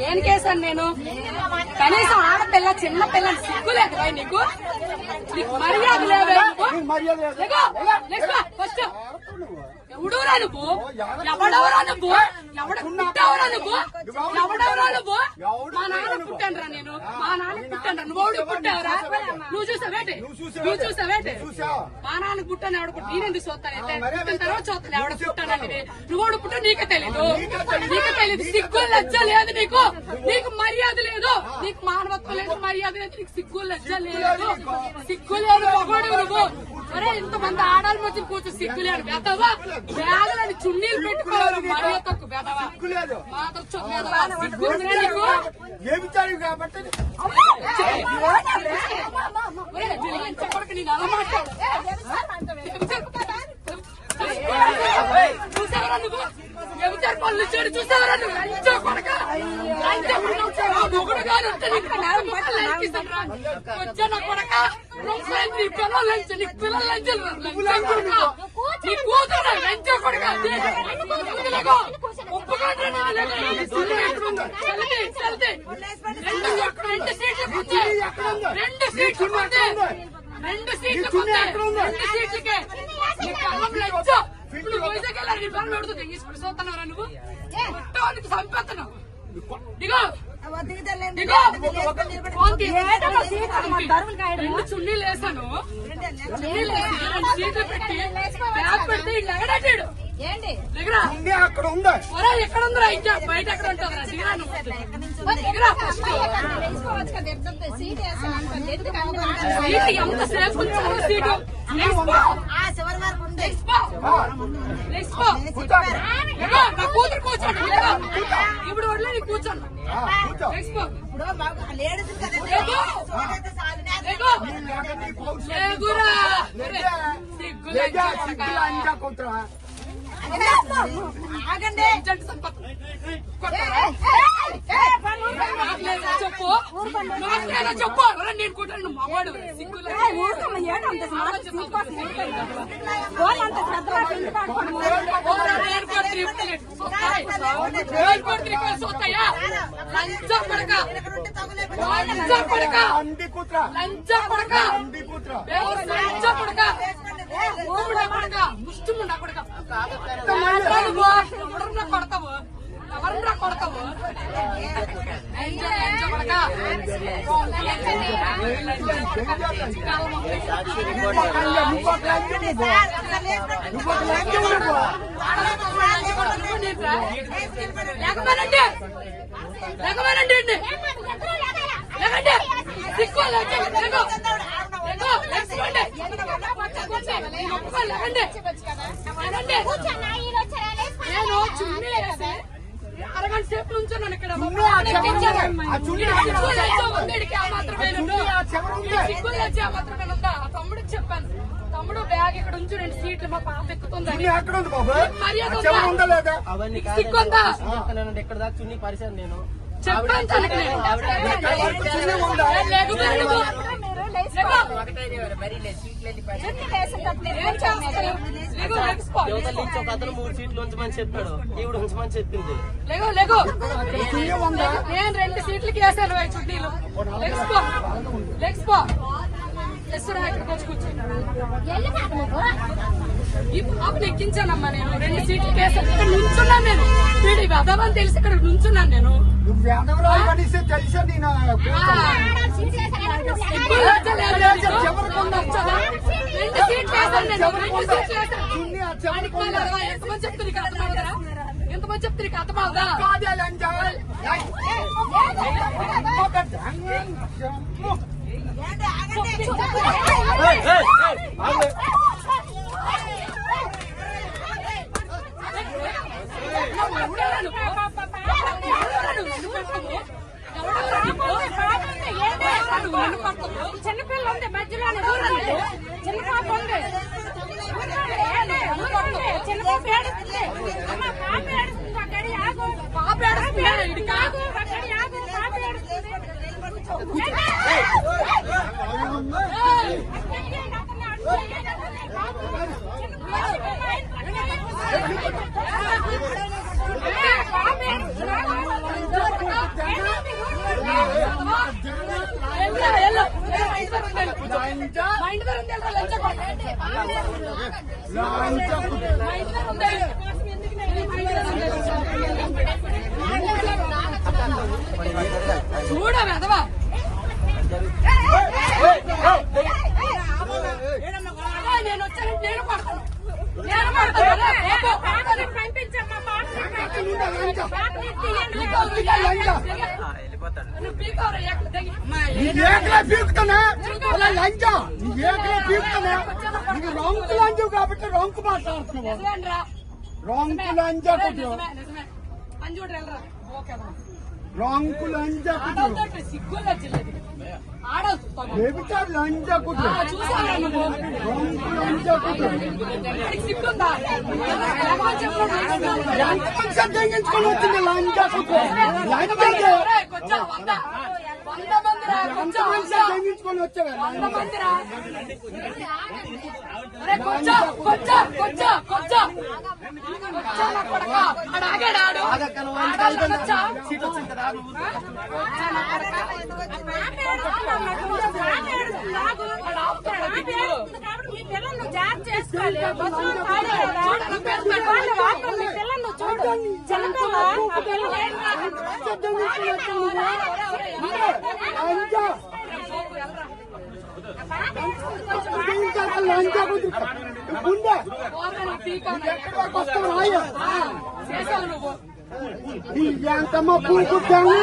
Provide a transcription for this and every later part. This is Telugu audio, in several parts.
ఏం కేసాను నేను? కనీసం ఆడపిల్ల చిన్న పిల్లని సిగ్గులేదు నీకు? మర్యాద లేదా? ఫస్ట్ ఎవడురా నువ్వు? ఎవడవరా నువ్వు? ఎవడ పుట్టావరా నువ్వు? ఎవడవరా నువ్వు? మా నాన్న పుట్టాను రా నేను. మా నాన్న పుట్టాను రా. నువ్వు పుట్టావరా? నువ్వు చూసావేంటి? నువ్వు చూసావేంటి? మా నాన్న పుట్టాను. ఎవడ పుట్టి నేనెందుకు చూస్తానైతే? పుట్టిన తర్వాత చూస్తాను ఎవడ పుట్టానండి. నువ్వు పుట్టా నీకే తెలీదు. నీకే తెలీదు. సిగ్గు లజ్జ లేదు నీకు. నీకు మర్యాద లేదు. నీకు మానవత్వం లేదు, మర్యాద లేదు. నీకు సిగ్గు లజ్జ లేదు. సిగ్గు లేదు మగోడు నువ్వు. అరే ఇంతమంది ఆడాలి మధ్య కూర్చో సిగ్గు లేదు. బెదవా బ్యాగులని చున్నీలు పెట్టుకోవాలి. మర్యాద తక్కువ బెదవా మాతో సిగ్గు నీకు. చెప్పడానికి నేను అలా మాట్లాడు. చూసావరా నువ్వు? ఎవరు పనులు ఇచ్చాడు చూసావరా నువ్వు? లంచో కొడక మొగుడు గారు వచ్చా నా కొడక నీ పిల్లలు లంచ నీ పిల్లలు లంచాలు నీ కూతురు లంచో కొడక రెండు సీట్లకే ఇప్పుడు వైజాగ్ వెళ్ళారు. నీ పనులు పెడుతుంది తీసుకుని చూస్తున్నారా నువ్వు? కొట్టడానికి చంపేస్తున్నావు. దిగో రెండు చున్నీలు వేసాను. సీట్లు పెట్టి బ్యాగ్ పెడితే ఇట్లా ఎగడాడు. అక్కడ ఉందా? ఎక్కడ ఉందిరా? ఇంకా బయట ఎక్కడ ఉంటుందిరా? దిగరా ఫస్ట్. ఎంతసేపు ఉంచారు సీటు? నా కూతురు కూర్చోండి. ఇప్పుడు వడ్లే నీ కూర్చోండి. చెప్పు చెప్పు నేను కూర్చోండి. మగవాడు చూస్తాయా? లంచ పడక లంచ పడక లంచ పడక లంచ పడక పడక ముష్టిముండా పడక ఎవరన్నా కొడతావు? ఎవరన్నా కొడతావు? లేకపోయినండి నేను చున్నీ వేసి అరగంట సేపు నుంచున్నాను ఇక్కడ. తమ్ముడికి చెప్పాను, తమ్ముడు బ్యాగ్ ఇక్కడ ఉంచు, 2 సీట్లు మా పాప ఎక్కుతుంది. సిగ్గుందా? ఎక్కడ దాకా చున్నీ పరిచయం నేను చెప్పాను. ఒక అతను 3 సీట్లు ఉంచమని చెప్పాడు, ఈవిడ ఉంచమని చెప్పింది. నేను 2 సీట్లకి వేసాను చుట్టీలు. ఇక్కడికి వచ్చి కూర్చొని ఈ పాపను ఎక్కించానమ్మా. నేను 2 సీట్లకి వేసాను. ఇక్కడ నుంచున్నాను నేను. వీడి వెదవని తెలిసి ఇక్కడ నుంచున్నాను నేను. తెలుసా? నేను 2 సీట్లు వేసాను నేను. 2 సీట్లు వేసాను. ఎంతమంది చెప్తే నీకు అర్థమవుతారా? ఎంతమంది చెప్తే నీకు అర్థమవుదా? చిన్నపిల్ల ఉంది మధ్యలో, చిన్న పాప ఉంది, చిన్న పాప ఏడుస్తుంది. పాప ఏడుస్తుంది. అక్కడి ఆగు, పాప ఏడుస్తుంది. ఆగు, అక్కడి ఆగు, పాప ఏడుస్తుంది. లంచా మా ఇంటి దగ్గర ఉంది వెళ్ళరా, లంచ కొడుకు. లంచా కుట్ర మా ఇంటి దగ్గర ఉంది. చూడ వెదవా నేను వచ్చాను, నేను పడతాను, నేను పడతాను. పంపించమ్మా నువ్వు పీకోరా, ఎక్కడ దిగి. ఏకలా పీకుతానా లంచా ఏకలా పీకుతానా నీకు రొంకు లంచు కాబట్టి రొంకు మాట్లాడుతున్నావు నిజమేనరా? రొంకు లంచా కుట్ర నిజమే, నిజమే. అని చూడు వెళ్ళరా. ఓకే అమ్మా. రొంకు లంచా కుట్ర ఆడవుతుంటే సిగ్గులు వచ్చిలేదు. ఆడవుతుంది ఏమిటా లంచా కుట్ర చూసావా నువ్వు? రొంకు లంచా కుట్ర వాడికి సిగ్గుందా? ఎంతమంది సందేహించుకొని వచ్చింది లంచా కుట్ర లంచా ఒరేయ్, కొంచెం 100 మందిరా, కొంచెం ఎంతమంది 100 సందేహించుకొని వచ్చావా మందిరా. ఒరేయ్, కొంచెం కొంచెం కొంచెం కొంచెం కొంచెం నా కొడకా. ఆడు ఆగాడు, ఆడు. ఆడాలి కొంచెం. సీట్ వచ్చింది కదా కొంచెం నా కొడకా. ఆడు ఆపుతాడా దిగులు? మీ పిల్లలు జాబ్ చేసుకోవాలి బస్సులో తాగేయరా? వాళ్ళు వాటర్ మీ పిల్లలు చూడు చిన్నపిల్ల ఆ పిల్లలు ఏం కాదు. లంచా లంచా కుట్ర గుండె పోరా, నువ్వు పీకోనా? ఎక్కడి వరకు వస్తావు రాయ చేసావు నువ్వు. ఎంతమ్మ పూకు తెంగ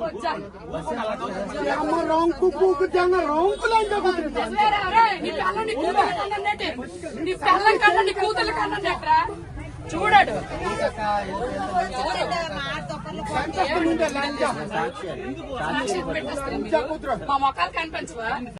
కొంచెం అమ్మ రొంకు పూకు తెంగ రొంకు లంచా కుట్ర నిజమేరా? ఒరేయ్, నీ పిల్లం నీ కూతురు కన్నానేటి? నీ పిల్లం కన్నా నీ కూతురు కన్నానేట్రా? చూడాడు లంచా సాక్షి పెట్టేస్తాను. లంచా కుట్ర మా మొక్కలు కనిపించవా?